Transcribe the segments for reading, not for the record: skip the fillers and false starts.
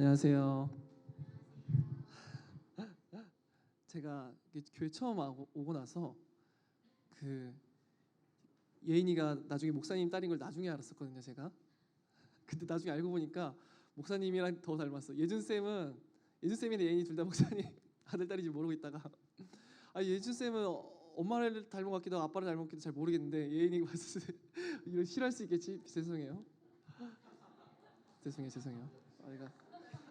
안녕하세요. 제가 교회 처음 오고 나서 그 예인이가 나중에 목사님 딸인 걸 나중에 알았었거든요. 제가 근데 나중에 알고 보니까 목사님이랑 더 닮았어. 예준 쌤이랑 예인이 둘 다 목사님 아들 딸인지 모르고 있다가 예준 쌤은 엄마를 닮은 것 같기도 하고 아빠를 닮은 것 같기도 잘 모르겠는데 예인이가 봤을 때 이런 싫어할 수 있겠지. 죄송해요. 죄송해요.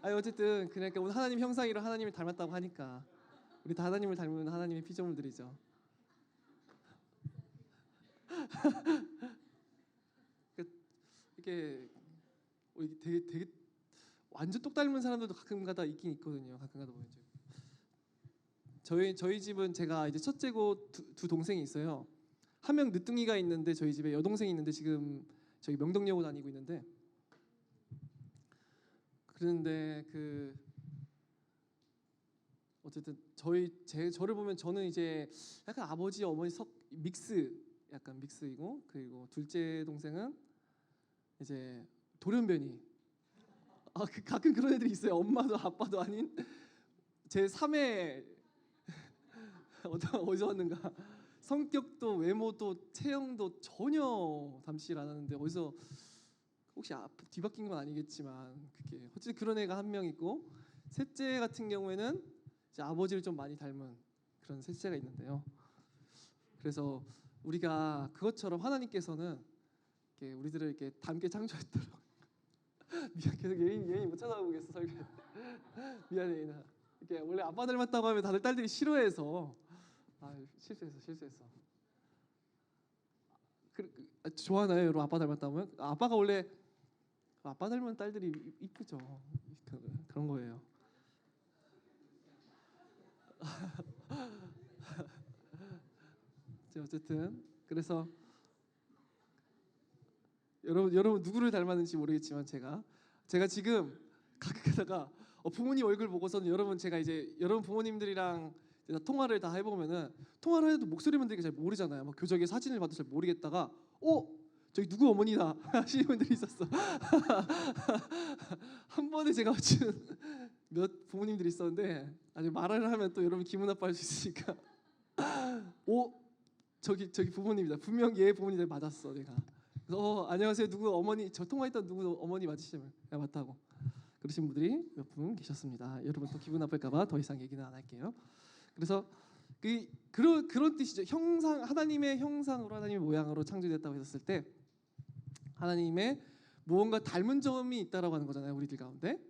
어쨌든 그러니까 오늘 하나님 형상이라 하나님을 닮았다고 하니까 우리 다 하나님을 닮은 하나님의 피조물들이죠. 이렇게 되게 완전 똑 닮은 사람들도 가끔가다 있긴 있거든요. 가끔가다 보면 저희 집은 제가 이제 첫째고 두 동생이 있어요. 한 명 늦둥이가 있는데 저희 집에 여동생이 있는데 지금 저기 명동여고 다니고 있는데 그런데 어쨌든 저를 보면 저는 이제 약간 아버지 어머니 약간 믹스이고 그리고 둘째 동생은 이제 돌연변이 가끔 그런 애들이 있어요. 엄마도 아빠도 아닌 제 3의 어디서 왔는가. 성격도 외모도 체형도 전혀 닮지 않았는데 어디서 혹시 뒤바뀐 건 아니겠지만 그게 어쨌든 그런 애가 한 명 있고 셋째 같은 경우에는 이제 아버지를 좀 많이 닮은 그런 셋째가 있는데요. 그래서 우리가 그것처럼 하나님께서는 이렇게 우리들을 이렇게 닮게 창조했더라고요. 미안, 계속 예인이 못 찾아보겠어 설교. 미안해 예인아. 이렇게 원래 아빠 닮았다고 하면 다들 딸들이 싫어해서 실수했어. 좋아하나요, 여러분? 아빠 닮았다고 하면? 아빠가 원래 아빠 닮은 딸들이 이쁘죠. 그런 거예요. 어쨌든 그래서 여러분 누구를 닮았는지 모르겠지만 제가 지금 가끔 가다가 부모님 얼굴 보고서는 제가 이제 여러분 부모님들이랑 통화를 다 해보면은 통화를 해도 목소리만 되게 잘 모르잖아요. 막 교적에 사진을 봐도 잘 모르겠다가 저기 누구 어머니다 하시는 분들이 있었어. 한 번에 제가 맞춘 몇 부모님들이 있었는데 아직 말을 하면 또 여러분 기분 나빠할 수 있으니까 저기 부모님이다. 분명 얘 부모님들 맞았어 내가. 그래서 안녕하세요 누구 어머니 저 통화했던 누구 어머니 맞으시면 맞다고 그러신 분들이 몇 분 계셨습니다. 여러분 또 기분 나쁠까봐 더 이상 얘기는 안 할게요. 그래서 그런 뜻이죠. 하나님의 형상으로 하나님의 모양으로 창조됐다고 했을 때 하나님의 무언가 닮은 점이 있다라고 하는 거잖아요. 우리들 가운데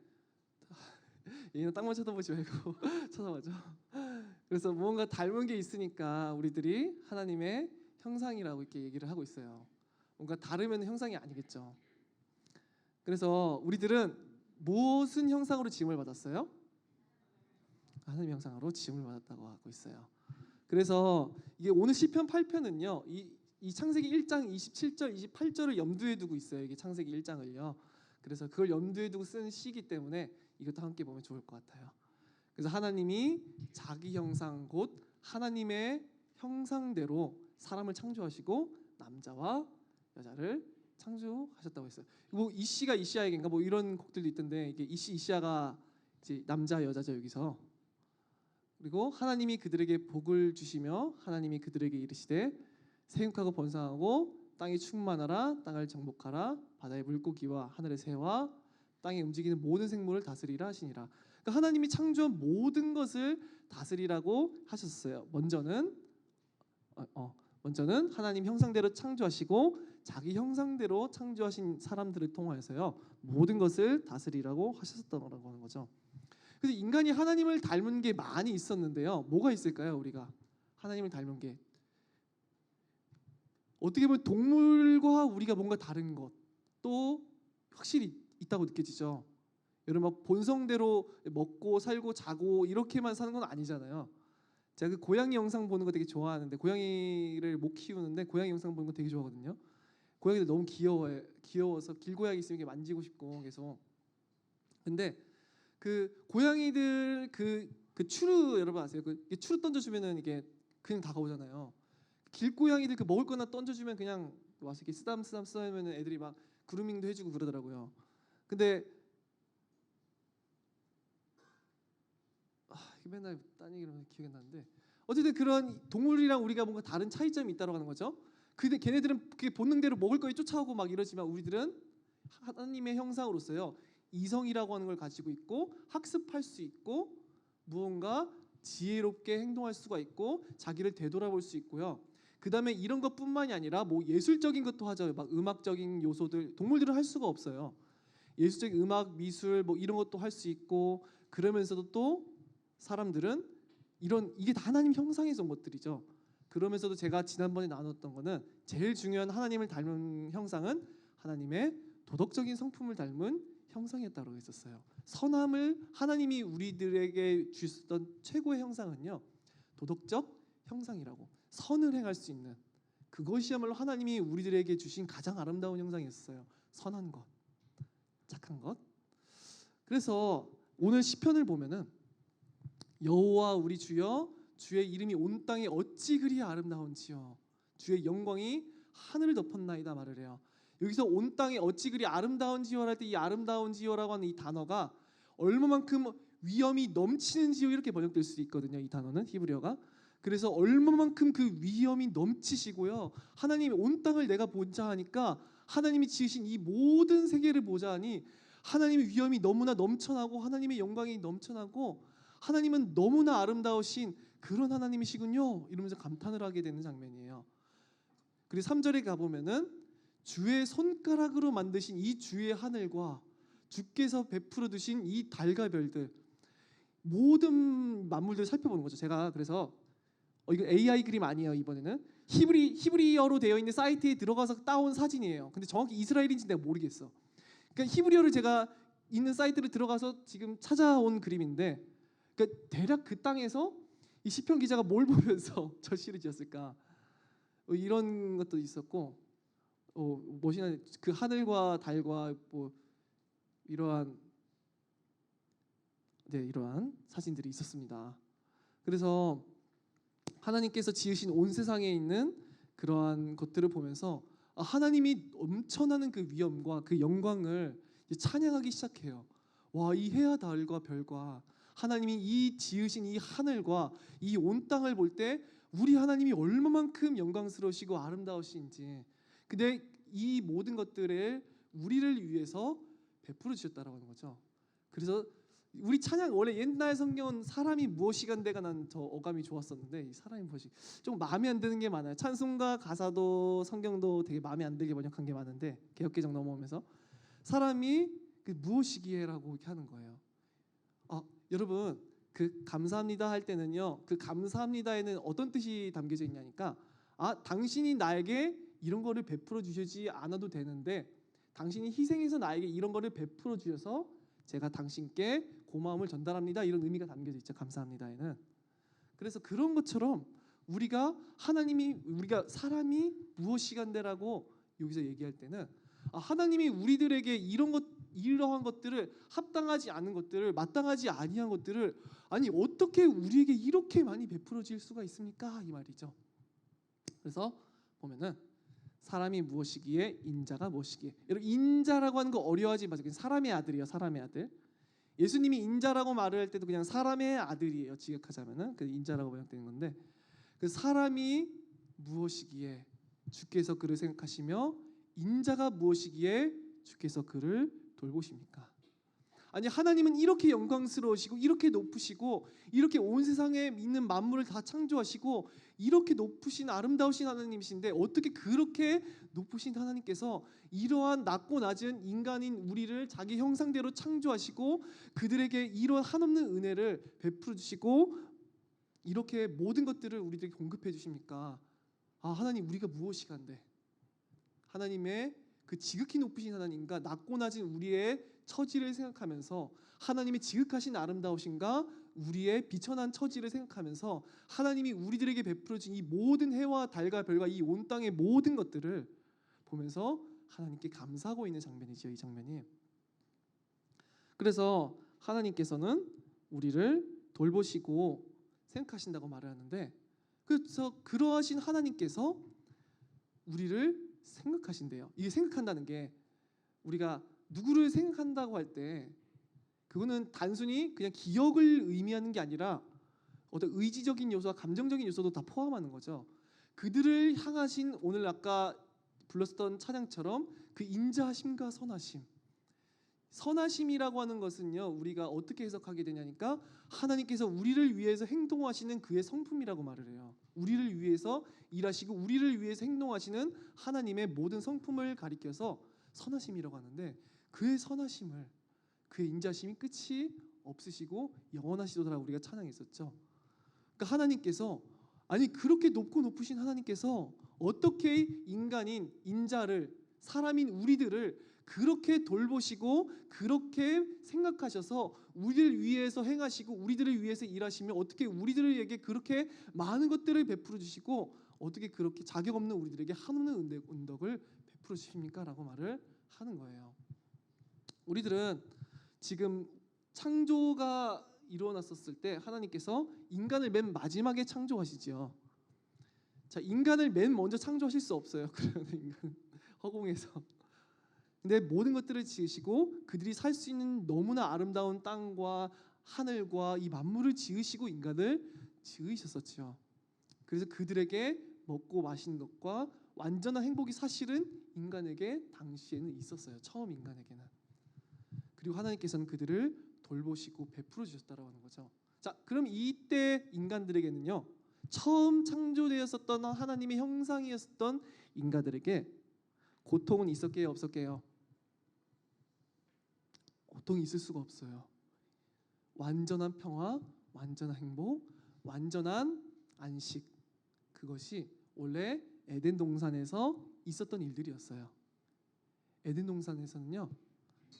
얘는 땅만 쳐다보지 말고 쳐다봐줘. 그래서 무언가 닮은 게 있으니까 우리들이 하나님의 형상이라고 이렇게 얘기를 하고 있어요. 뭔가 다르면 형상이 아니겠죠. 그래서 우리들은 무슨 형상으로 지음을 받았어요? 하나님의 형상으로 지음을 받았다고 하고 있어요. 그래서 이게 오늘 시편 8편은요. 이 창세기 1장 27절, 28절을 염두에 두고 있어요. 이게 창세기 1장을요. 그래서 그걸 염두에 두고 쓴 시기 때문에 이것도 함께 보면 좋을 것 같아요. 그래서 하나님이 자기 형상 곧 하나님의 형상대로 사람을 창조하시고 남자와 여자를 창조하셨다고 했어요. 뭐 이씨가 이씨아에겐가 뭐 이런 곡들도 있던데 이게 이씨아가 이제 남자 여자죠 여기서. 그리고 하나님이 그들에게 복을 주시며 하나님이 그들에게 이르시되 생육하고 번성하고 땅이 충만하라 땅을 정복하라 바다의 물고기와 하늘의 새와 땅에 움직이는 모든 생물을 다스리라 하시니라. 그러니까 하나님이 창조한 모든 것을 다스리라고 하셨어요. 먼저는 하나님 형상대로 창조하시고 자기 형상대로 창조하신 사람들을 통하여서요 모든 것을 다스리라고 하셨다고 하는 거죠. 그래서 인간이 하나님을 닮은 게 많이 있었는데요. 뭐가 있을까요? 우리가 하나님을 닮은 게 어떻게 보면 동물과 우리가 뭔가 다른 것도 확실히 있다고 느껴지죠. 여러분 본성대로 먹고 살고 자고 이렇게만 사는 건 아니잖아요. 제가 고양이 영상 보는 거 되게 좋아하는데 고양이를 못 키우는데 고양이 영상 보는 거 되게 좋아하거든요. 고양이들 너무 귀여워서 길고양이 있으면 이렇게 만지고 싶고 계속. 근데 그 고양이들 그 추루 여러분 아세요? 추루 던져주면은 이게 그냥 다가오잖아요. 길고양이들 먹을 거나 던져주면 그냥 와서 이렇게 쓰담쓰담 쓰면은 애들이 막 그루밍도 해주고 그러더라고요. 근데 맨날 딴 얘기를 하면 기억이 안 나는데 어쨌든 그런 동물이랑 우리가 뭔가 다른 차이점이 있다고 하는 거죠. 근데 걔네들은 그 본능대로 먹을 거에 쫓아오고 막 이러지만 우리들은 하나님의 형상으로서요 이성이라고 하는 걸 가지고 있고 학습할 수 있고 무언가 지혜롭게 행동할 수가 있고 자기를 되돌아볼 수 있고요. 그 다음에 이런 것뿐만이 아니라 뭐 예술적인 것도 하죠. 막 음악적인 요소들 동물들은 할 수가 없어요. 예술적인 음악, 미술 뭐 이런 것도 할 수 있고 그러면서도 또 사람들은 이런 이게 다 하나님 형상에서 온 것들이죠. 그러면서도 제가 지난번에 나눴던 거는 제일 중요한 하나님을 닮은 형상은 하나님의 도덕적인 성품을 닮은 형상이었다고 했었어요. 선함을 하나님이 우리들에게 주셨던 최고의 형상은요 도덕적 형상이라고 선을 행할 수 있는 그것이야말로 하나님이 우리들에게 주신 가장 아름다운 형상이었어요. 선한 것, 착한 것. 그래서 오늘 시편을 보면은 여호와 우리 주여 주의 이름이 온 땅에 어찌 그리 아름다운지요 주의 영광이 하늘을 덮었나이다 말을 해요. 여기서 온 땅에 어찌 그리 아름다운지요 할 때 이 아름다운지요라고 하는 이 단어가 얼마만큼 위엄이 넘치는지요 이렇게 번역될 수 있거든요. 이 단어는 히브리어가. 그래서 얼마만큼 그 위엄이 넘치시고요. 하나님이 온 땅을 내가 보자 하니까 하나님이 지으신 이 모든 세계를 보자 하니 하나님의 위엄이 너무나 넘쳐나고 하나님의 영광이 넘쳐나고 하나님은 너무나 아름다우신 그런 하나님이시군요 이러면서 감탄을 하게 되는 장면이에요. 그리고 3절에 가보면은 주의 손가락으로 만드신 이 주의 하늘과 주께서 베풀어 두신 이 달과 별들 모든 만물들을 살펴보는 거죠. 제가 그래서 이거 AI 그림 아니에요. 이번에는 히브리어로 되어 있는 사이트에 들어가서 따온 사진이에요. 근데 정확히 이스라엘인지 내가 모르겠어. 그러니까 히브리어를 제가 있는 사이트를 들어가서 지금 찾아온 그림인데 그러니까 대략 그 땅에서 이 시편 기자가 뭘 보면서 저 시를 지었을까 이런 것도 있었고 멋이나 그 하늘과 달과 뭐 이러한 사진들이 있었습니다. 그래서 하나님께서 지으신 온 세상에 있는 그러한 것들을 보면서 하나님이 넘쳐나는 그 위엄과 그 영광을 찬양하기 시작해요. 와, 이 해와 달과 별과 하나님이 이 지으신 이 하늘과 이 온 땅을 볼 때 우리 하나님이 얼마만큼 영광스러우시고 아름다우신지 근데 이 모든 것들을 우리를 위해서 베풀어 주셨다라고 하는 거죠. 그래서 우리 찬양 원래 옛날 성경은 사람이 무엇이간데가 난 저 어감이 좋았었는데 이 사람이 무엇이 좀 마음에 안 드는 게 많아요. 찬송가 가사도 성경도 되게 마음에 안 들게 번역한 게 많은데 개역개정 넘어오면서 사람이 그 무엇이기에라고 이렇게 하는 거예요. 여러분 그 감사합니다 할 때는요 그 감사합니다에는 어떤 뜻이 담겨져 있냐니까 당신이 나에게 이런 거를 베풀어 주시지 않아도 되는데 당신이 희생해서 나에게 이런 거를 베풀어 주셔서 제가 당신께 고마움을 전달합니다 이런 의미가 담겨져 있죠. 감사합니다에는. 그래서 그런 것처럼 우리가 사람이 무엇이간데라고 여기서 얘기할 때는 하나님이 우리들에게 이러한 것들을 합당하지 않은 것들을 마땅하지 아니한 것들을 아니 어떻게 우리에게 이렇게 많이 베풀어 줄 수가 있습니까? 이 말이죠. 그래서 보면은 사람이 무엇이기에 인자가 무엇이기에 여러분 인자라고 하는 거 어려워하지 마세요. 사람의 아들이요. 사람의 아들. 예수님이 인자라고 말을 할 때도 그냥 사람의 아들이에요. 지극하자면은 그 인자라고 번역되는 건데 그 사람이 무엇이기에 주께서 그를 생각하시며 인자가 무엇이기에 주께서 그를 돌보십니까? 아니 하나님은 이렇게 영광스러우시고 이렇게 높으시고 이렇게 온 세상에 있는 만물을 다 창조하시고 이렇게 높으신 아름다우신 하나님이신데 어떻게 그렇게 높으신 하나님께서 이러한 낮고 낮은 인간인 우리를 자기 형상대로 창조하시고 그들에게 이러한 한없는 은혜를 베풀어 주시고 이렇게 모든 것들을 우리들에게 공급해 주십니까? 하나님 우리가 무엇이간데 하나님의 그 지극히 높으신 하나님과 낮고 낮은 우리의 처지를 생각하면서 하나님의 지극하신 아름다우신가 우리의 비천한 처지를 생각하면서 하나님이 우리들에게 베풀어 준 이 모든 해와 달과 별과 이 온 땅의 모든 것들을 보면서 하나님께 감사하고 있는 장면이죠. 이 장면이. 그래서 하나님께서는 우리를 돌보시고 생각하신다고 말을 하는데 그래서 그러하신 하나님께서 우리를 생각하신대요. 이게 생각한다는 게 우리가 누구를 생각한다고 할 때 그거는 단순히 그냥 기억을 의미하는 게 아니라 어떤 의지적인 요소와 감정적인 요소도 다 포함하는 거죠. 그들을 향하신 오늘 아까 불렀던 찬양처럼 그 인자하심과 선하심. 선하심이라고 하는 것은요, 우리가 어떻게 해석하게 되냐니까 하나님께서 우리를 위해서 행동하시는 그의 성품이라고 말을 해요. 우리를 위해서 일하시고 우리를 위해서 행동하시는 하나님의 모든 성품을 가리켜서 선하심이라고 하는데, 그의 선하심을, 그의 인자심이 끝이 없으시고 영원하시도다라고 우리가 찬양했었죠. 그러니까 하나님께서, 아니 그렇게 높고 높으신 하나님께서 어떻게 인간인 인자를, 사람인 우리들을 그렇게 돌보시고 그렇게 생각하셔서 우리를 위해서 행하시고 우리들을 위해서 일하시며 어떻게 우리들에게 그렇게 많은 것들을 베풀어 주시고 어떻게 그렇게 자격 없는 우리들에게 한없는 은덕을 베풀어 주십니까? 라고 말을 하는 거예요. 우리들은 지금 창조가 일어났었을 때 하나님께서 인간을 맨 마지막에 창조하시죠. 자, 인간을 맨 먼저 창조하실 수 없어요. 그러면 인간 허공에서. 근데 모든 것들을 지으시고 그들이 살 수 있는 너무나 아름다운 땅과 하늘과 이 만물을 지으시고 인간을 지으셨었죠. 그래서 그들에게 먹고 마시는 것과 완전한 행복이 사실은 인간에게 당시에는 있었어요. 처음 인간에게는. 그리고 하나님께서는 그들을 돌보시고 베풀어 주셨다라고 하는 거죠. 자, 그럼 이때 인간들에게는요, 처음 창조되었었던 하나님의 형상이었던 인간들에게 고통은 있었게요, 없었게요? 고통이 있을 수가 없어요. 완전한 평화, 완전한 행복, 완전한 안식, 그것이 원래 에덴 동산에서 있었던 일들이었어요. 에덴 동산에서는요,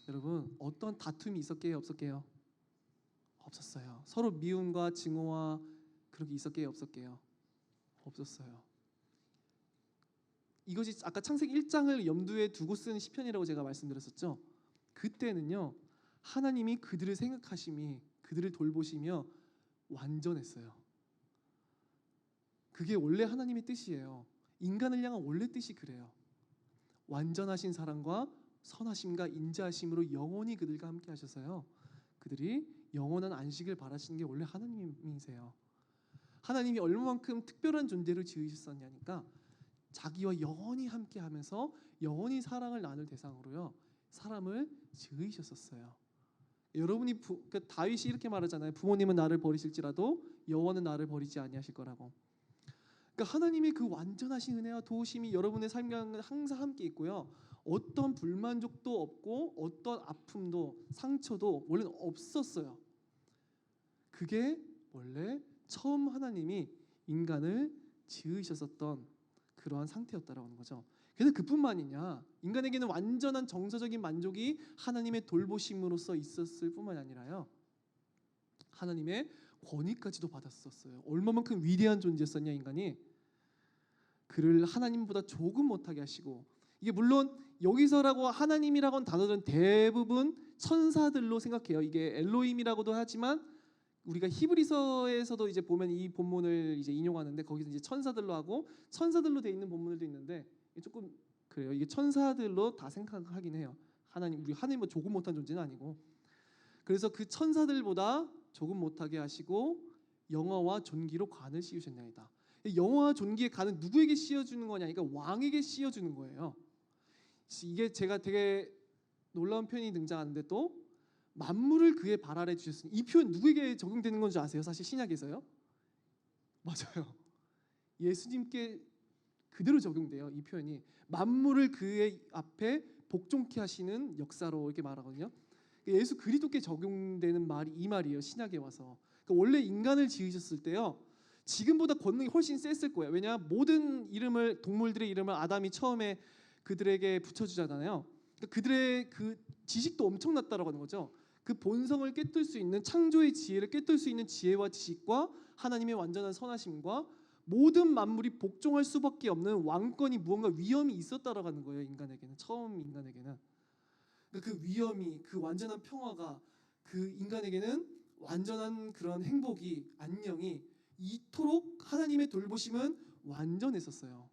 여러분 어떤 다툼이 있었게요, 없었게요? 없었어요. 서로 미움과 증오와 그렇게 있었게요, 없었게요? 없었어요. 이것이 아까 창세기 1장을 염두에 두고 쓴 시편이라고 제가 말씀드렸었죠. 그때는요, 하나님이 그들을 생각하심이, 그들을 돌보시며 완전했어요. 그게 원래 하나님의 뜻이에요. 인간을 향한 원래 뜻이 그래요. 완전하신 사랑과 선하심과 인자하심으로 영원히 그들과 함께 하셔서요, 그들이 영원한 안식을 바라시는 게 원래 하나님이세요. 하나님이 얼마만큼 특별한 존재를 지으셨었냐니까 자기와 영원히 함께하면서 영원히 사랑을 나눌 대상으로요, 사람을 지으셨었어요. 여러분이 그러니까 다윗이 이렇게 말하잖아요. 부모님은 나를 버리실지라도 여호와는 나를 버리지 아니하실 거라고. 그러니까 하나님의 그 완전하신 은혜와 도우심이 여러분의 삶과 항상 함께 있고요, 어떤 불만족도 없고 어떤 아픔도 상처도 원래는 없었어요. 그게 원래 처음 하나님이 인간을 지으셨었던 그러한 상태였다라고 하는 거죠. 그래서 그뿐만이냐, 인간에게는 완전한 정서적인 만족이 하나님의 돌보심으로써 있었을 뿐만이 아니라요, 하나님의 권위까지도 받았었어요. 얼마만큼 위대한 존재였었냐, 인간이. 그를 하나님보다 조금 못하게 하시고, 이게 물론 여기서라고 하나님이라고 하는 단어들은 대부분 천사들로 생각해요. 이게 엘로힘이라고도 하지만 우리가 히브리서에서도 이제 보면 이 본문을 이제 인용하는데 거기서 이제 천사들로 하고 천사들로 돼 있는 본문들도 있는데 조금 그래요. 이게 천사들로 다 생각하긴 해요. 하나님, 우리 하나님은 조금 못한 존재는 아니고. 그래서 그 천사들보다 조금 못하게 하시고 영화와 존귀로 관을 씌우셨나이다. 영화와 존귀의 관은 누구에게 씌워주는 거냐니까 왕에게 씌워주는 거예요. 이게 제가 되게 놀라운 표현이 등장하는데, 또 만물을 그의 발 아래 주셨으니, 이 표현 누구에게 적용되는 건지 아세요? 사실 신약에서요. 맞아요. 예수님께 그대로 적용돼요. 이 표현이 만물을 그의 앞에 복종케 하시는 역사로 이렇게 말하거든요. 예수 그리스도께 적용되는 말이 이 말이에요. 신약에 와서. 그러니까 원래 인간을 지으셨을 때요, 지금보다 권능이 훨씬 셌을 거예요. 왜냐, 모든 이름을, 동물들의 이름을 아담이 처음에 그들에게 붙여주잖아요. 그러니까 그들의 그 지식도 엄청났다라고 하는 거죠. 그 본성을 깨뜨릴 수 있는, 창조의 지혜를 깨뜨릴 수 있는 지혜와 지식과 하나님의 완전한 선하심과 모든 만물이 복종할 수밖에 없는 왕권이, 무언가 위엄이 있었다라고 하는 거예요. 인간에게는, 처음 인간에게는. 그러니까 그 위엄이, 그 완전한 평화가, 그 인간에게는 완전한 그런 행복이, 안녕이 이토록 하나님의 돌보심은 완전했었어요.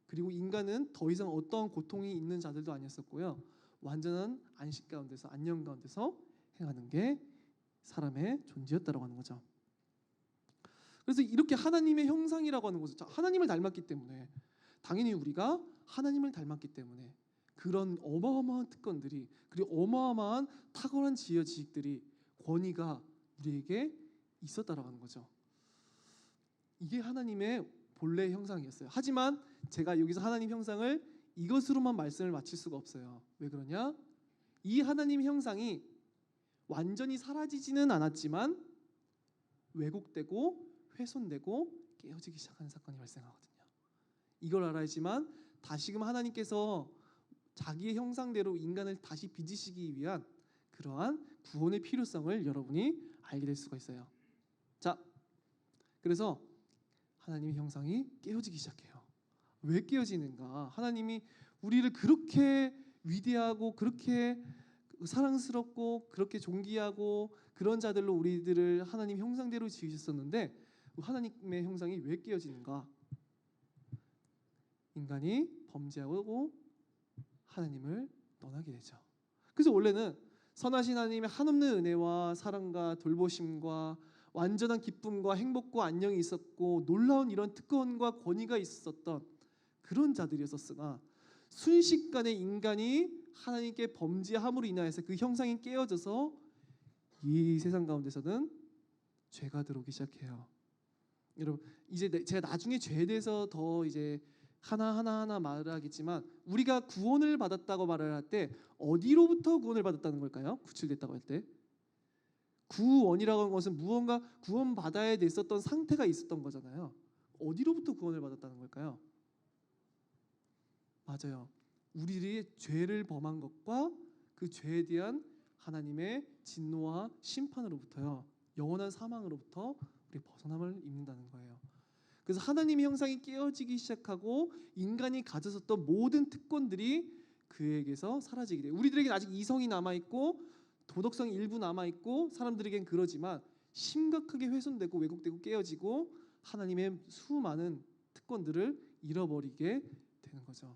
그리고 인간은 더 이상 어떠한 고통이 있는 자들도 아니었었고요, 완전한 안식 가운데서, 안녕 가운데서 행하는 게 사람의 존재였다라고 하는 거죠. 그래서 이렇게 하나님의 형상이라고 하는 것은 하나님을 닮았기 때문에, 당연히 우리가 하나님을 닮았기 때문에 그런 어마어마한 특권들이, 그리고 어마어마한 탁월한 지혜 지식들이, 권위가 우리에게 있었다라고 하는 거죠. 이게 하나님의 본래 형상이었어요. 하지만 제가 여기서 하나님 형상을 이것으로만 말씀을 마칠 수가 없어요. 왜 그러냐? 이 하나님 형상이 완전히 사라지지는 않았지만 왜곡되고 훼손되고 깨어지기 시작하는 사건이 발생하거든요. 이걸 알아야지만 다시금 하나님께서 자기의 형상대로 인간을 다시 빚으시기 위한 그러한 구원의 필요성을 여러분이 알게 될 수가 있어요. 자, 그래서 하나님의 형상이 깨어지기 시작해요. 왜 깨어지는가? 하나님이 우리를 그렇게 위대하고 그렇게 사랑스럽고 그렇게 존귀하고 그런 자들로 우리들을 하나님 형상대로 지으셨었는데 하나님의 형상이 왜 깨어지는가? 인간이 범죄하고 하나님을 떠나게 되죠. 그래서 원래는 선하신 하나님의 한없는 은혜와 사랑과 돌보심과 완전한 기쁨과 행복과 안녕이 있었고 놀라운 이런 특권과 권위가 있었던 그런 자들이었으나 순식간에 인간이 하나님께 범죄함으로 인하여서 그 형상이 깨어져서 이 세상 가운데서는 죄가 들어오기 시작해요. 여러분, 이제 제가 나중에 죄에 대해서 더 이제 하나하나 말을 하겠지만, 우리가 구원을 받았다고 말을 할 때 어디로부터 구원을 받았다는 걸까요? 구출됐다고 할 때 구원이라고 하는 것은 무언가 구원받아야 됐었던 상태가 있었던 거잖아요. 어디로부터 구원을 받았다는 걸까요? 맞아요. 우리들이 죄를 범한 것과 그 죄에 대한 하나님의 진노와 심판으로부터요, 영원한 사망으로부터 우리 벗어남을 입는다는 거예요. 그래서 하나님의 형상이 깨어지기 시작하고 인간이 가졌었던 모든 특권들이 그에게서 사라지게 돼요. 우리들에게는 아직 이성이 남아있고 도덕성이 일부 남아있고 사람들에겐 그러지만 심각하게 훼손되고 왜곡되고 깨어지고 하나님의 수많은 특권들을 잃어버리게 되는 거죠.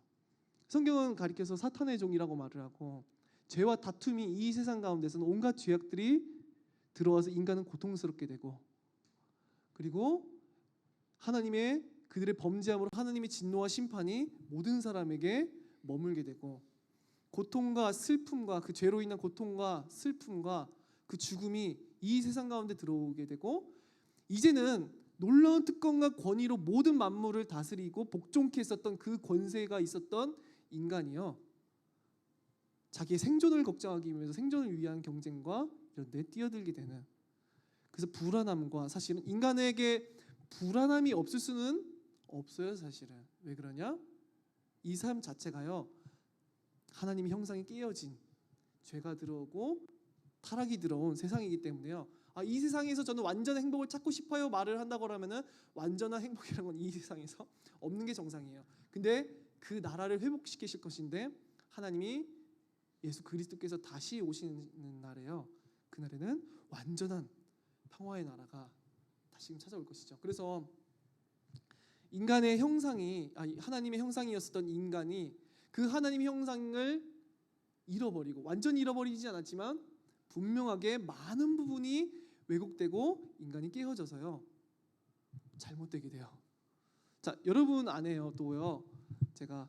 성경은 가리켜서 사탄의 종이라고 말을 하고, 죄와 다툼이 이 세상 가운데서는 온갖 죄악들이 들어와서 인간은 고통스럽게 되고, 그리고 하나님의 그들의 범죄함으로 하나님의 진노와 심판이 모든 사람에게 머물게 되고, 고통과 슬픔과 그 죄로 인한 고통과 슬픔과 그 죽음이 이 세상 가운데 들어오게 되고, 이제는 놀라운 특권과 권위로 모든 만물을 다스리고 복종케 했었던 그 권세가 있었던 인간이요, 자기의 생존을 걱정하기 위해서 생존을 위한 경쟁과 이런 데 뛰어들게 되는, 그래서 불안함과, 사실은 인간에게 불안함이 없을 수는 없어요. 사실은 왜 그러냐? 이 삶 자체가요, 하나님의 형상이 깨어진, 죄가 들어오고 타락이 들어온 세상이기 때문에요. 이 세상에서 저는 완전한 행복을 찾고 싶어요 말을 한다고 하면은 완전한 행복이라는 건 이 세상에서 없는 게 정상이에요. 근데 그 나라를 회복시키실 것인데, 하나님이 예수 그리스도께서 다시 오시는 날에요, 그날에는 완전한 평화의 나라가 다시 찾아올 것이죠. 그래서 인간의 형상이, 하나님의 형상이었던 인간이 그 하나님의 형상을 잃어버리고, 완전히 잃어버리지 않았지만 분명하게 많은 부분이 왜곡되고 인간이 깨어져서요 잘못되게 돼요. 자, 여러분 안에요 또요, 제가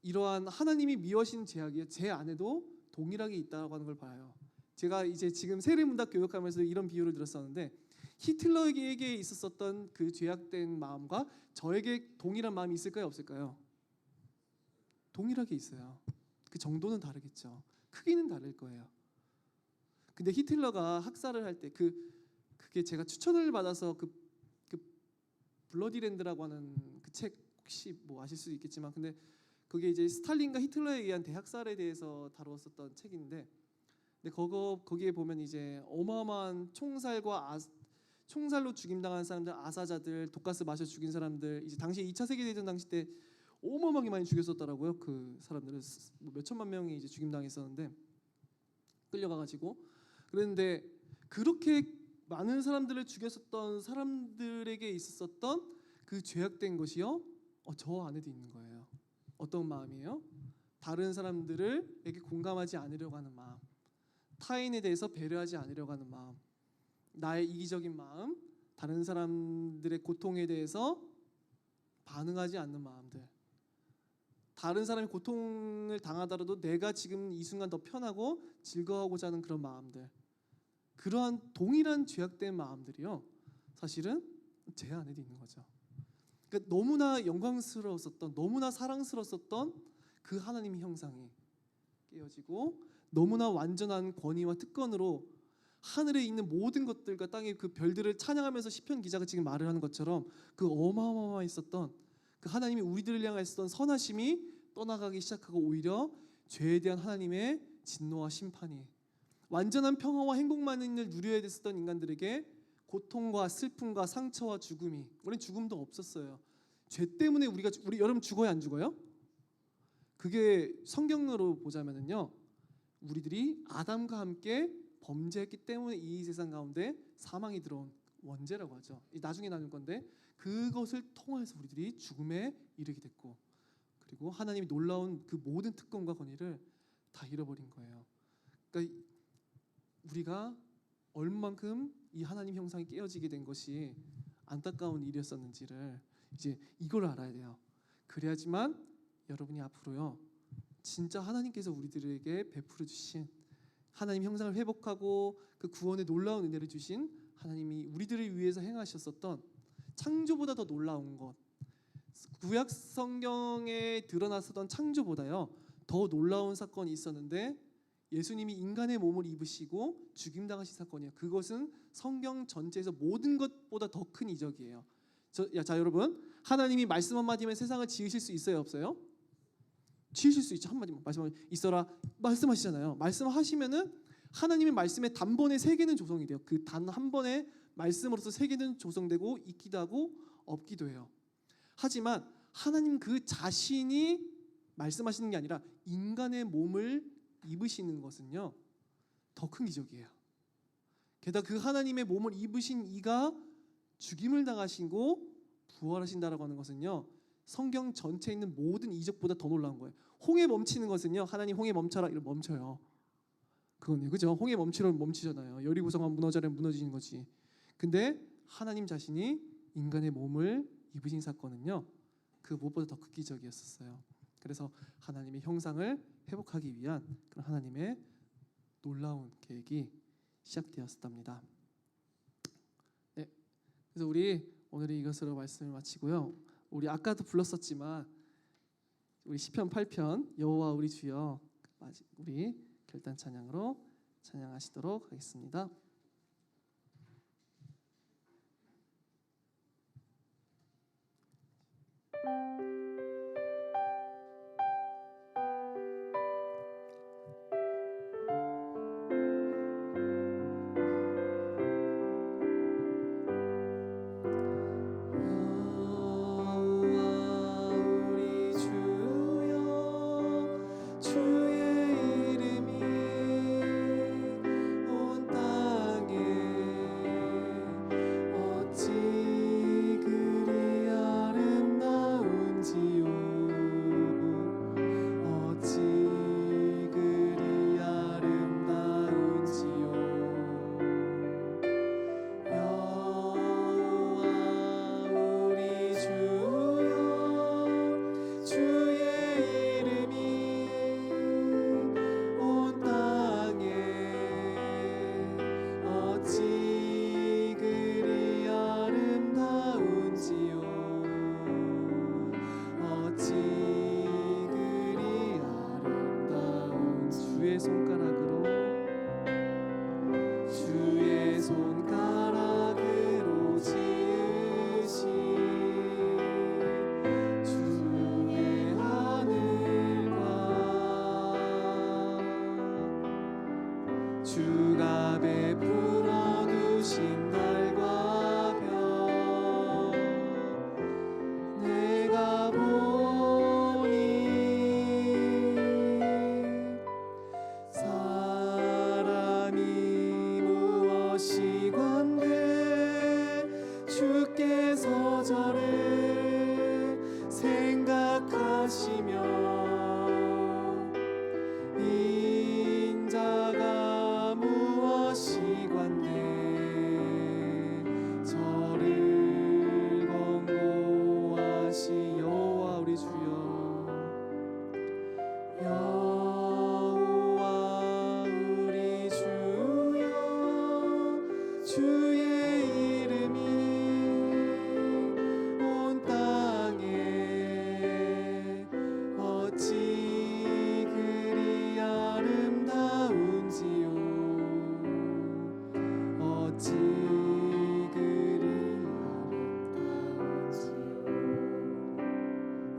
이러한 하나님이 미워하시는 죄악이 제 안에도 동일하게 있다고 하는 걸 봐요. 제가 이제 지금 세례문답 교육하면서 이런 비유를 들었었는데, 히틀러에게 있었던 그 죄악된 마음과 저에게 동일한 마음이 있을까요, 없을까요? 동일하게 있어요. 그 정도는 다르겠죠. 크기는 다를 거예요. 근데 히틀러가 학살을 할 때 그게 제가 추천을 받아서 그 블러디랜드라고 하는 그 책 혹시 뭐 아실 수도 있겠지만, 근데 그게 이제 스탈린과 히틀러에 의한 대학살에 대해서 다루었었던 책인데, 근데 거기에 보면 이제 어마어마한 총살로 죽임당한 사람들, 아사자들, 독가스 마셔 죽인 사람들, 이제 당시 2차 세계대전 당시 때 어마어마하게 많이 죽였었더라고요. 그 사람들은 몇 천만 명이 이제 죽임당했었는데, 끌려가가지고. 그런데 그렇게 많은 사람들을 죽였었던 사람들에게 있었던 그 죄악된 것이요, 저 안에도 있는 거예요. 어떤 마음이에요? 다른 사람들에게 공감하지 않으려고 하는 마음, 타인에 대해서 배려하지 않으려고 하는 마음, 나의 이기적인 마음, 다른 사람들의 고통에 대해서 반응하지 않는 마음들, 다른 사람이 고통을 당하더라도 내가 지금 이 순간 더 편하고 즐거워하고자 하는 그런 마음들, 그러한 동일한 죄악된 마음들이요, 사실은 제 안에도 있는 거죠. 그러니까 너무나 영광스러웠었던, 너무나 사랑스러웠었던 그 하나님의 형상이 깨어지고 너무나 완전한 권위와 특권으로 하늘에 있는 모든 것들과 땅의 그 별들을 찬양하면서 시편 기자가 지금 말을 하는 것처럼 그 어마어마했었던 그 하나님이 우리들을 향하였던 선하심이 떠나가기 시작하고 오히려 죄에 대한 하나님의 진노와 심판이, 완전한 평화와 행복만을 누려야 됐었던 인간들에게 고통과 슬픔과 상처와 죽음이, 우리는 죽음도 없었어요. 죄 때문에 우리 여러분 죽어요, 안 죽어요? 그게 성경으로 보자면은요, 우리들이 아담과 함께 범죄했기 때문에 이 세상 가운데 사망이 들어온 원죄라고 하죠. 나중에 나눌 건데, 그것을 통해서 우리들이 죽음에 이르게 됐고, 그리고 하나님이 놀라운 그 모든 특권과 권위를 다 잃어버린 거예요. 그러니까 우리가 얼만큼 이 하나님 형상이 깨어지게 된 것이 안타까운 일이었었는지를 이제 이걸 알아야 돼요. 그래야지만 여러분이 앞으로요, 진짜 하나님께서 우리들에게 베풀어 주신 하나님 형상을 회복하고 그 구원의 놀라운 은혜를 주신 하나님이 우리들을 위해서 행하셨었던 창조보다 더 놀라운 것, 구약 성경에 드러났었던 창조보다요 더 놀라운 사건이 있었는데, 예수님이 인간의 몸을 입으시고 죽임당하신 사건이에요. 그것은 성경 전체에서 모든 것보다 더 큰 이적이에요. 자 여러분, 하나님이 말씀 한마디면 세상을 지으실 수 있어요, 없어요? 지으실 수 있죠. 한마디만 말씀하면 있어라 말씀하시잖아요. 말씀하시면은 하나님의 말씀에 단번에 세계는 조성이 돼요. 그 단 한 번의 말씀으로서 세계는 조성되고 있기도 하고 없기도 해요. 하지만 하나님 그 자신이 말씀하시는 게 아니라 인간의 몸을 입으시는 것은요 더 큰 기적이에요. 게다가 그 하나님의 몸을 입으신 이가 죽임을 당하시고 부활하신다라고 하는 것은요 성경 전체에 있는 모든 이적보다 더 놀라운 거예요. 홍해 멈추는 것은요, 하나님 홍해 멈춰라 이러면 멈춰요. 그건요, 그죠? 홍해 멈추면 멈추잖아요. 여리고성만 무너져라면 무너지는 거지. 근데 하나님 자신이 인간의 몸을 입으신 사건은요 그 무엇보다 더 극기적이었었어요. 그래서 하나님의 형상을 회복하기 위한 그런 하나님의 놀라운 계획이 시작되었답니다. 네, 그래서 우리 오늘은 이것으로 말씀을 마치고요. 우리 아까도 불렀었지만 우리 시편 8편 여호와 우리 주여, 우리 결단 찬양으로 찬양하시도록 하겠습니다. 주의 손가락으로 지으신 주의 하늘과 주가 베풀어 두신 달과 별 내가 보니 사람이 무엇이고 주의 이름이 온 땅에 어찌 그리 아름다운지요. 어찌 그리 아름다운지요.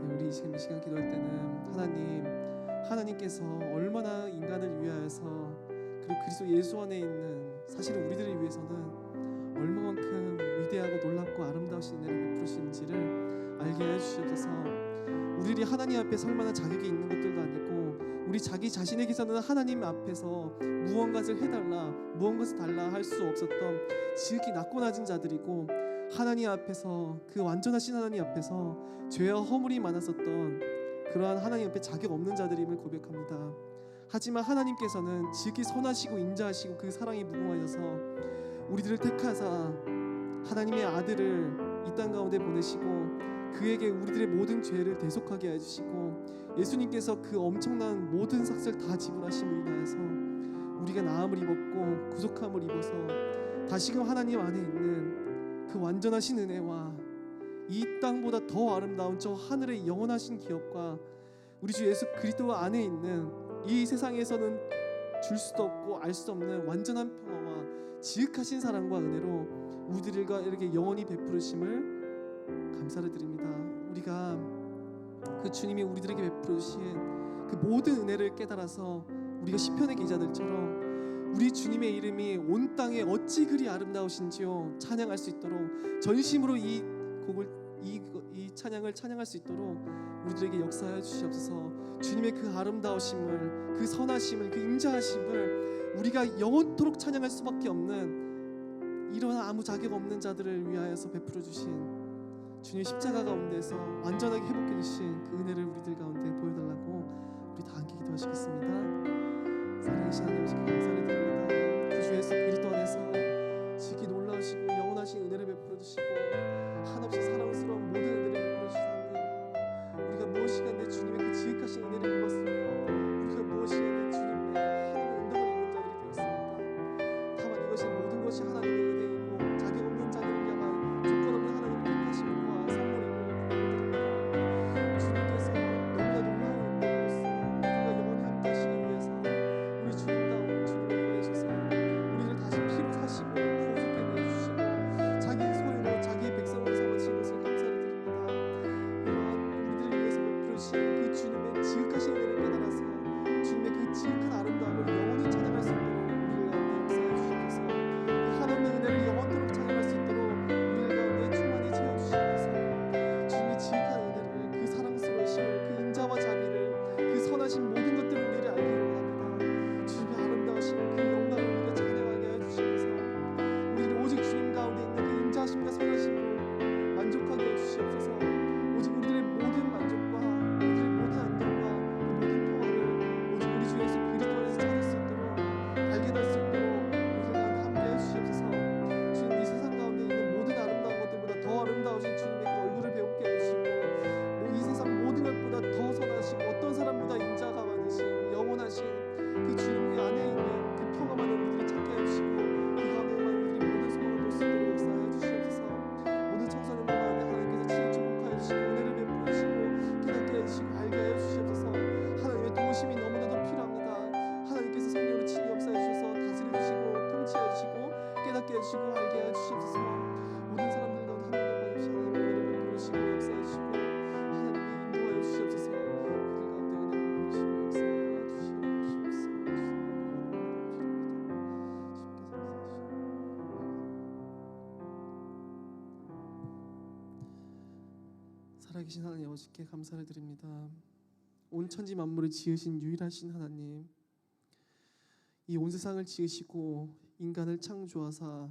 우리 지금 이 시간 기도할 때는 하나님께서 얼마나 인간을 위하여서 그리고 그리스도 예수 안에 있는 사실은 우리들을 위해서는 얼마만큼 위대하고 놀랍고 아름다우신 은혜를 베푸시는지를 알게 해주시옵소서. 우리들이 하나님 앞에 설 만한 자격이 있는 것들도 아니고 우리 자기 자신에게서는 하나님 앞에서 무언가를 해달라 무언가를 달라 할 수 없었던 지극히 낮고 낮은 자들이고 하나님 앞에서 그 완전하신 하나님 앞에서 죄와 허물이 많았었던 그러한 하나님 앞에 자격 없는 자들임을 고백합니다. 하지만 하나님께서는 지극히 선하시고 인자하시고 그 사랑이 무궁하셔서 우리들을 택하사 하나님의 아들을 이 땅 가운데 보내시고 그에게 우리들의 모든 죄를 대속하게 해주시고 예수님께서 그 엄청난 모든 삭을 다 지불하심을 인하여서 우리가 나음을 입었고 구속함을 입어서 다시금 하나님 안에 있는 그 완전하신 은혜와 이 땅보다 더 아름다운 저 하늘의 영원하신 기업과 우리 주 예수 그리스도 안에 있는 이 세상에서는 줄 수도 없고 알 수도 없는 완전한 평화와 지극하신 사랑과 은혜로 우리들과 이렇게 영원히 베푸르심을 감사를 드립니다. 우리가 그 주님이 우리들에게 베풀어 주신 그 모든 은혜를 깨달아서 우리가 시편의 기자들처럼 우리 주님의 이름이 온 땅에 어찌 그리 아름다우신지요 찬양할 수 있도록 전심으로 이 찬양을 찬양할 수 있도록 우리들에게 역사해 주시옵소서. 주님의 그 아름다우심을 그 선하심을 그 인자하심을 우리가 영원토록 찬양할 수밖에 없는 이런 아무 자격 없는 자들을 위하여서 베풀어 주신 주님 십자가 가운데서 완전하게 회복해 주신 그 은혜를 우리들 가운데 보여달라고 우리 다 함께 기도하시겠습니다. 살아계신 하나님 감사를 드립니다. 그 주 예수 그리스도 안에서 지극히 놀라우시고 영원하신 은혜를 베풀어 주시고 한없이 사랑스러운 모든 은혜를 베풀어 주신 하나님, 우리가 무엇이가 내 주님의 그 지극하신 은혜를 입었으며 우리가 무엇이가 내 주님의 하나님의 은덕을 입은 자들이 되었습니까? 다만 이것이 모든 것이 하나님의 은혜이고 자격 없는 자들을 향한 조건 없는 하나님의 택하심과 선물임을 고백드립니다. 주님께서 너무나 놀라운 은혜로서 우리가 영원히 함께 하시기 위해서 우리 주님다운 주님을 보내셔서 우리를 다시 피로 사시고 구속해 내주시고 자기 소유로 자기의 백성으로 삼으신 것을 감사를 드립니다. 이러한 우리들을 위해서 베푸르신 그 주님의 지극하신 은혜를 깨달아서 주님의 그 지극한 아름다움을 영원히 찬양할 수 있도록 우리를 가운데 역사해 주시옵소서. 그 한없는 은혜를 영원토록 찬양할 수 있도록 우리를 가운데 충만히 채워주시옵소서. 주님의 지극한 은혜를 그 사랑스러우심을 그 인자와 자비를 그 선하신 모든 것들을 우리를 알기를 원합니다. 주님의 아름다우심을 그 영광을 우리가 찬양하게 해주시옵소서. 우리를 오직 주님 가운데 있는 그 인자하심과 선하심으로 만족하게 해주시옵소서. 오직 우리들의 모든 만족과 우리들의 모든 안정과 그 모든 평화를 오직 우리 주 예수 그리스도 안에서 찾을 수 있도록 발견할 수 있도록 우리를 가운데 함께 해주시옵소서. 주님 이 세상 가운데 있는 모든 아름다운 것들보다 더 아름다우신 주님의 그 얼굴을 배우게 해주시고 이 세상 모든 것보다 더 선하시고 어떤 사람보다 인자가 많으신 영원하신 그 주님의 안에 있는 그 평화만을 우리들이 찾게 해주시고 그 가운데만 우리들이 모든 소망을 볼 수 있도록 역사해 주시옵소서. 모든 청소년들 가운데 하나님께서 친히 축복하여 주시고 은혜를 베풀어 주시고 깨닫게 해주시고 알게 하여 주시옵소서. 하나님의 도우심이 너무나도 필요합니다. 하나님께서 성령으로 친히 역사해 주셔서 다스려 주시고 통치해 주시고 깨닫게 해주시고 알게 하여 주시옵소서. 모든 사람들 가운데 한 명도 빠짐없이 하나님의 은혜를 베풀어 주시고 역사해 주시고 하나님의 인도하여 주시옵소서. 그들 가운데 은혜를 베풀어 주시고 역사해 주시옵소서. 살아계신 하나님 아버지께 감사를 드립니다. 온 천지 만물을 지으신 유일하신 하나님, 이 온 세상을 지으시고 인간을 창조하사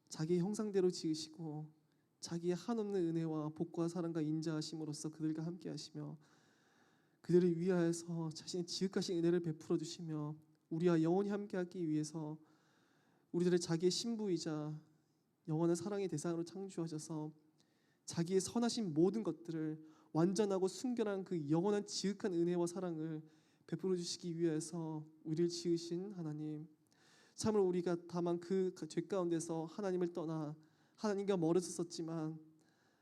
자기의 형상대로 지으시고 자기의 한없는 은혜와 복과 사랑과 인자하심으로써 그들과 함께 하시며 그들을 위하여서 자신의 지극하신 은혜를 베풀어 주시며 우리와 영원히 함께하기 위해서 우리들의 자기의 신부이자 영원한 사랑의 대상으로 창조하셔서 자기의 선하신 모든 것들을 완전하고 순결한 그 영원한 지극한 은혜와 사랑을 베풀어 주시기 위해서 우리를 지으신 하나님, 참으로 우리가 다만 그 죄 가운데서 하나님을 떠나 하나님과 멀어졌었지만,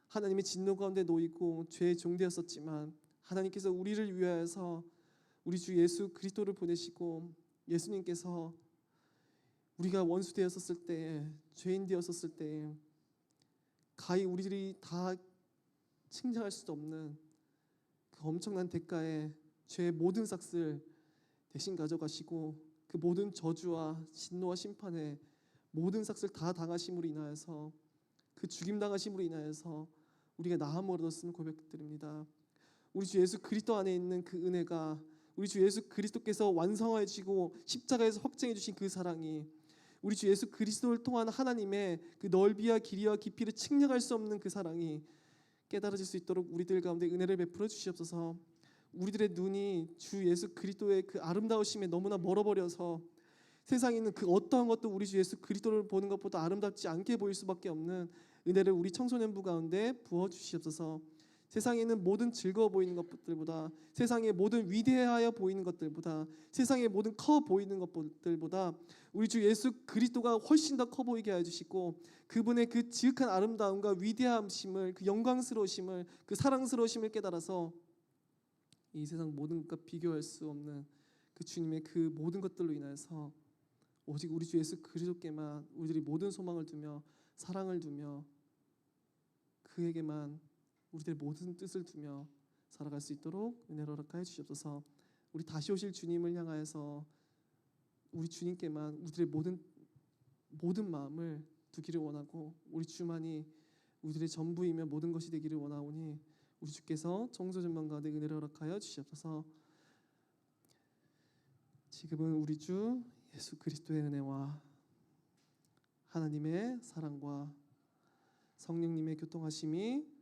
하나님의 진노 가운데 놓이고 죄의 종되었었지만, 하나님께서 우리를 위하여서 우리 주 예수 그리스도를 보내시고, 예수님께서 우리가 원수 되었었을 때, 죄인 되었었을 때 가히 우리들이 다 측량할 수도 없는 그 엄청난 대가에 죄의 모든 삭을 대신 가져가시고, 그 모든 저주와 진노와 심판의 모든 삭을 다 당하심으로 인하여서, 그 죽임 당하심으로 인하여서 우리가 나음을 얻었음을 고백드립니다. 우리 주 예수 그리스도 안에 있는 그 은혜가, 우리 주 예수 그리스도께서 완성하여 주시고 십자가에서 확증해 주신 그 사랑이, 우리 주 예수 그리스도를 통한 하나님의 그 넓이와 길이와 깊이를 측량할 수 없는 그 사랑이 깨달아질 수 있도록 우리들 가운데 은혜를 베풀어 주시옵소서. 우리들의 눈이 주 예수 그리스도의 그 아름다우심에 너무나 멀어버려서 세상에 있는 그 어떠한 것도 우리 주 예수 그리스도를 보는 것보다 아름답지 않게 보일 수밖에 없는 은혜를 우리 청소년부 가운데 부어 주시옵소서. 세상에 있는 모든 즐거워 보이는 것들보다, 세상의 모든 위대하여 보이는 것들보다, 세상의 모든 커 보이는 것들보다 우리 주 예수 그리스도가 훨씬 더 커 보이게 해 주시고, 그분의 그 지극한 아름다움과 위대함심을, 그 영광스러우심을, 그 사랑스러우심을 깨달아서 이 세상 모든 것과 비교할 수 없는 그 주님의 그 모든 것들로 인하여서 오직 우리 주 예수 그리스도께만 우리들이 모든 소망을 두며 사랑을 두며 그에게만 우리들의 모든 뜻을 두며 살아갈 수 있도록 은혜를 허락하여 주시옵소서. 우리 다시 오실 주님을 향하여서 우리 주님께만 우리들의 모든 마음을 두기를 원하고, 우리 주만이 우리들의 전부이며 모든 것이 되기를 원하오니 우리 주께서 청소전만 가운데 은혜를 허락하여 주시옵소서. 지금은 우리 주 예수 그리스도의 은혜와 하나님의 사랑과 성령님의 교통하심이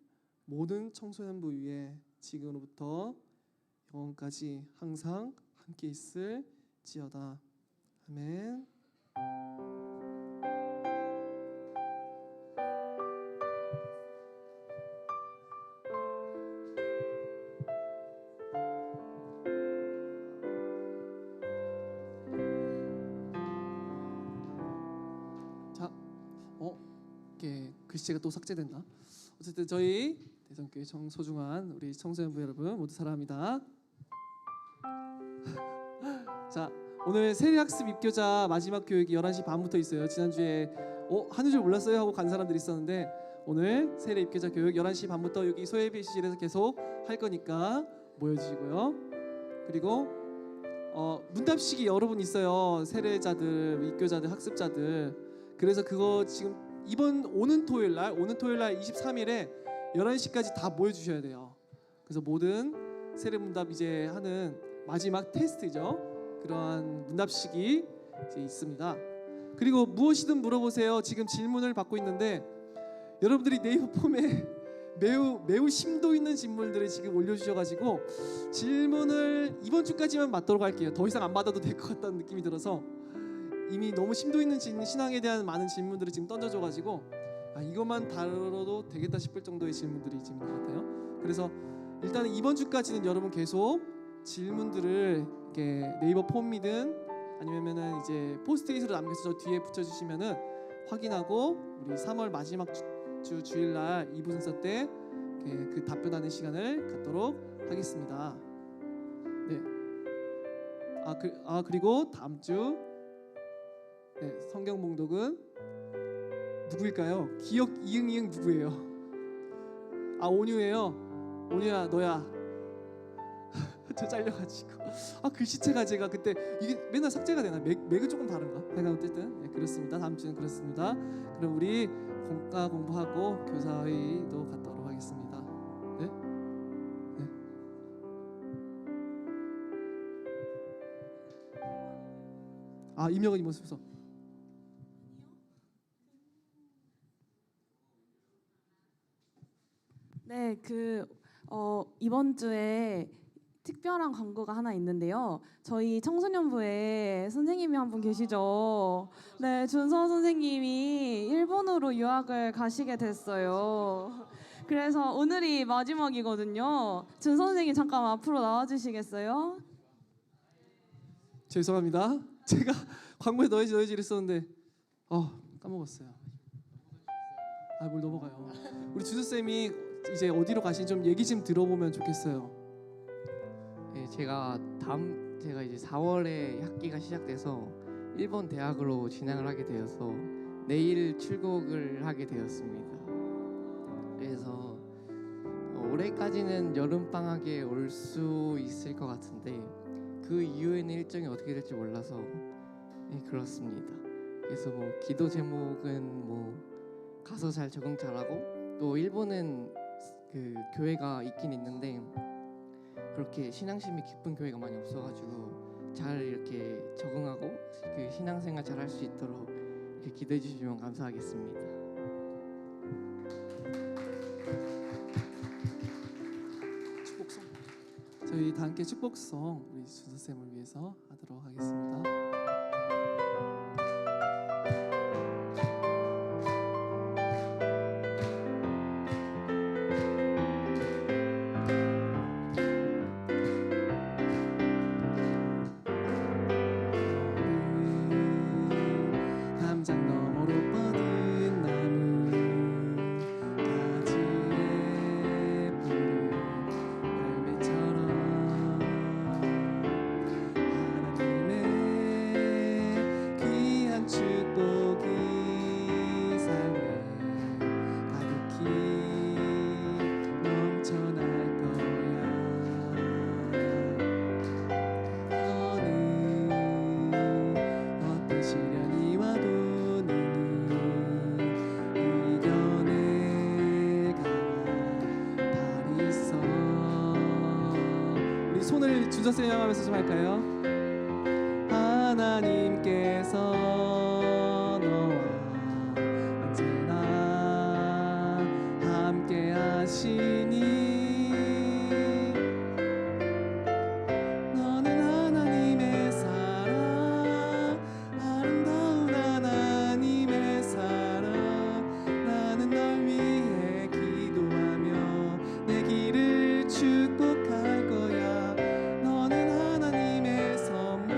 모든 청소년부 위에 지금으로부터 영원까지 항상 함께 있을지어다. 아멘. 자, 이게 글씨가 또 삭제됐나? 어쨌든 저희 대성교회 소중한 우리 청소년부 여러분 모두 사랑합니다. 자, 오늘 세례학습 입교자 마지막 교육이 11시 반부터 있어요. 지난주에 하는 줄 몰랐어요 하고 간 사람들이 있었는데, 오늘 세례 입교자 교육 11시 반부터 여기 소예배실에서 계속 할 거니까 모여주시고요. 그리고 문답식이 여러 분 있어요. 세례자들, 입교자들, 학습자들. 그래서 그거 지금 오는 토요일 날 23일에 11시까지 다 모여주셔야 돼요. 그래서 모든 세례 문답 이제 하는 마지막 테스트죠. 그러한 문답식이 이제 있습니다. 그리고 무엇이든 물어보세요. 지금 질문을 받고 있는데, 여러분들이 네이버 폼에 매우 심도 있는 질문들을 지금 올려주셔가지고 질문을 이번 주까지만 받도록 할게요. 더 이상 안 받아도 될 것 같다는 느낌이 들어서, 이미 너무 심도 있는 신앙에 대한 많은 질문들을 지금 던져줘가지고 이것만 다뤄도 되겠다 싶을 정도의 질문들이 지금 것 같아요. 그래서 일단은 이번 주까지는 여러분 계속 질문들을 이렇게 네이버 폼이든 아니면은 이제 포스트잇으로 남겨서 저 뒤에 붙여주시면은 확인하고, 우리 3월 마지막 주일날 2부 순서 때 그 답변하는 시간을 갖도록 하겠습니다. 네. 그리고 다음 주 성경 봉독은 누구일까요? 기억 이응이응 누구예요? 온유예요. 온유야 너야. 저 잘려가지고 글씨체가 제가 그때 이게 맨날 삭제가 되나? 맥은 조금 다른가? 어쨌든 그렇습니다. 다음 주는 그렇습니다. 그럼 우리 공과 공부하고 교사회의도 갖도록 하겠습니다. 네? 임영은 이모습에서 네, 이번 주에 특별한 광고가 하나 있는데요. 저희 청소년부에 선생님이 한 분 계시죠. 네, 준서 선생님이 일본으로 유학을 가시게 됐어요. 그래서 오늘이 마지막이거든요. 준 선생님 잠깐 앞으로 나와주시겠어요? 죄송합니다. 제가 광고에 넣어야지 이랬었는데 까먹었어요. 뭘 넘어가요. 우리 준서 쌤이 이제 어디로 가시는지 좀 얘기 좀 들어보면 좋겠어요. 네, 제가 이제 4월에 학기가 시작돼서 일본 대학으로 진학을 하게 되어서 내일 출국을 하게 되었습니다. 그래서 올해까지는 여름 방학에 올 수 있을 것 같은데 그 이후에는 일정이 어떻게 될지 몰라서 그렇습니다. 그래서 뭐 기도 제목은 뭐 가서 잘 적응 잘하고 또 일본은 그 교회가 있긴 있는데 그렇게 신앙심이 깊은 교회가 많이 없어가지고 잘 이렇게 적응하고 그 신앙생활 잘 할 수 있도록 이렇게 기도해 주시면 감사하겠습니다. 축복성. 저희 다 함께 축복성 우리 준서 쌤을 위해서 하도록 하겠습니다. 담장 너머로 뻗은 나무 가지에 뿌린 열매처럼 하나님의 귀한 축복이 삶에 가득히 넘쳐날 거야. 너는 어떤 시련이 와도 우리 손을 준서쌤 향하면서 좀 할까요? 하나님께서 너와 언제나 함께 하시니 너는 하나님의 사랑 아름다운 하나님의 사랑 나는 널 위해 기도하며 내 길을 축복할 거야. 너는 하나님의 선물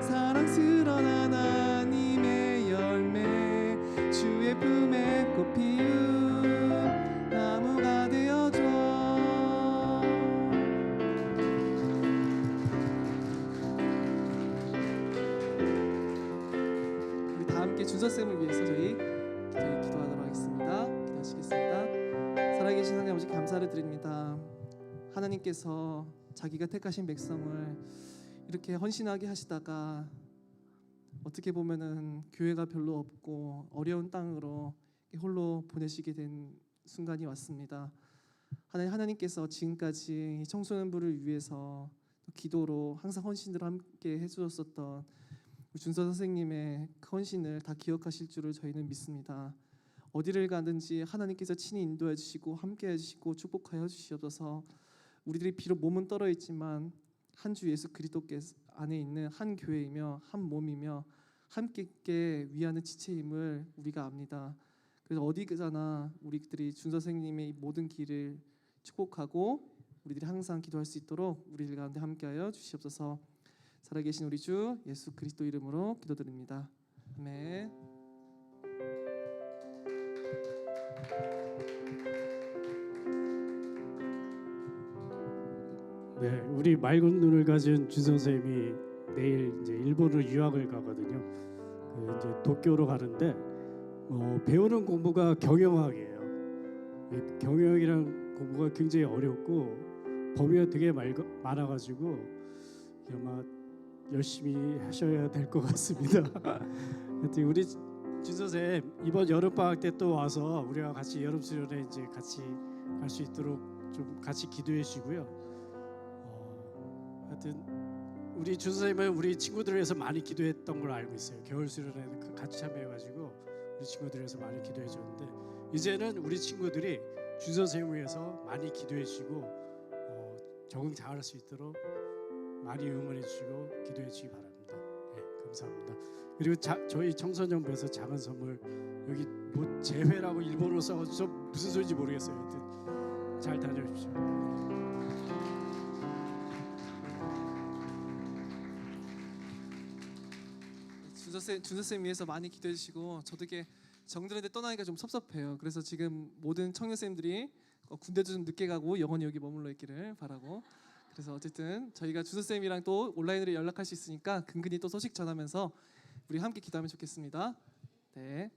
사랑스러운 하나님의 열매 주의 품에 꽃 피운 나무가 되어줘. 우리 다 함께 준서쌤을 위해서 저희 기도하도록 하겠습니다. 기도하시겠습니다. 살아계신 하나님 아버지 감사를 드립니다. 하나님께서 자기가 택하신 백성을 이렇게 헌신하게 하시다가 어떻게 보면은 교회가 별로 없고 어려운 땅으로 홀로 보내시게 된 순간이 왔습니다. 하나님께서 지금까지 이 청소년부를 위해서 기도로 항상 헌신으로 함께 해주셨었던 우리 준서 선생님의 그 헌신을 다 기억하실 줄을 저희는 믿습니다. 어디를 가든지 하나님께서 친히 인도해 주시고 함께 해주시고 축복하여 주시옵소서. 우리들이 비록 몸은 떨어 있지만 한 주 예수 그리스도 안에 있는 한 교회이며 한 몸이며 함께 위하는 지체임을 우리가 압니다. 그래서 어디 가나 우리들이 준 선생님의 모든 길을 축복하고 우리들이 항상 기도할 수 있도록 우리들 가운데 함께하여 주시옵소서. 살아계신 우리 주 예수 그리스도 이름으로 기도드립니다. 아멘. 네, 우리 맑은 눈을 가진 준 선생님이 내일 이제 일본으로 유학을 가거든요. 이제 도쿄로 가는데 배우는 공부가 경영학이에요. 경영이란 공부가 굉장히 어렵고 범위가 되게 많아가지고 아마 열심히 하셔야 될 것 같습니다. 하여튼 우리 준 선생님 이번 여름 방학 때 또 와서 우리가 같이 여름 수련회 이제 같이 갈 수 있도록 좀 같이 기도해 주시고요. 하여튼 우리 준 선생님은 우리 친구들을 위해서 많이 기도했던 걸 알고 있어요. 겨울 수련회 같이 참여해가지고 우리 친구들을 위해서 많이 기도해 줬는데 이제는 우리 친구들이 준 선생님을 위해서 많이 기도해 주시고 적응 잘할 수 있도록 많이 응원해 주시고 기도해 주시기 바랍니다. 네, 감사합니다. 그리고 저희 청소년부에서 작은 선물 여기 뭐 재회라고 일본어로 써서 무슨 소리인지 모르겠어요. 하여튼 잘 다녀오십시오. 준서쌤 위해서 많이 기도해 주시고 저도 이렇게 정들한테 떠나니까 좀 섭섭해요. 그래서 지금 모든 청년쌤들이 군대도 좀 늦게 가고 영원히 여기 머물러 있기를 바라고. 그래서 어쨌든 저희가 준서쌤이랑 또 온라인으로 연락할 수 있으니까 근근히 또 소식 전하면서 우리 함께 기도하면 좋겠습니다. 네.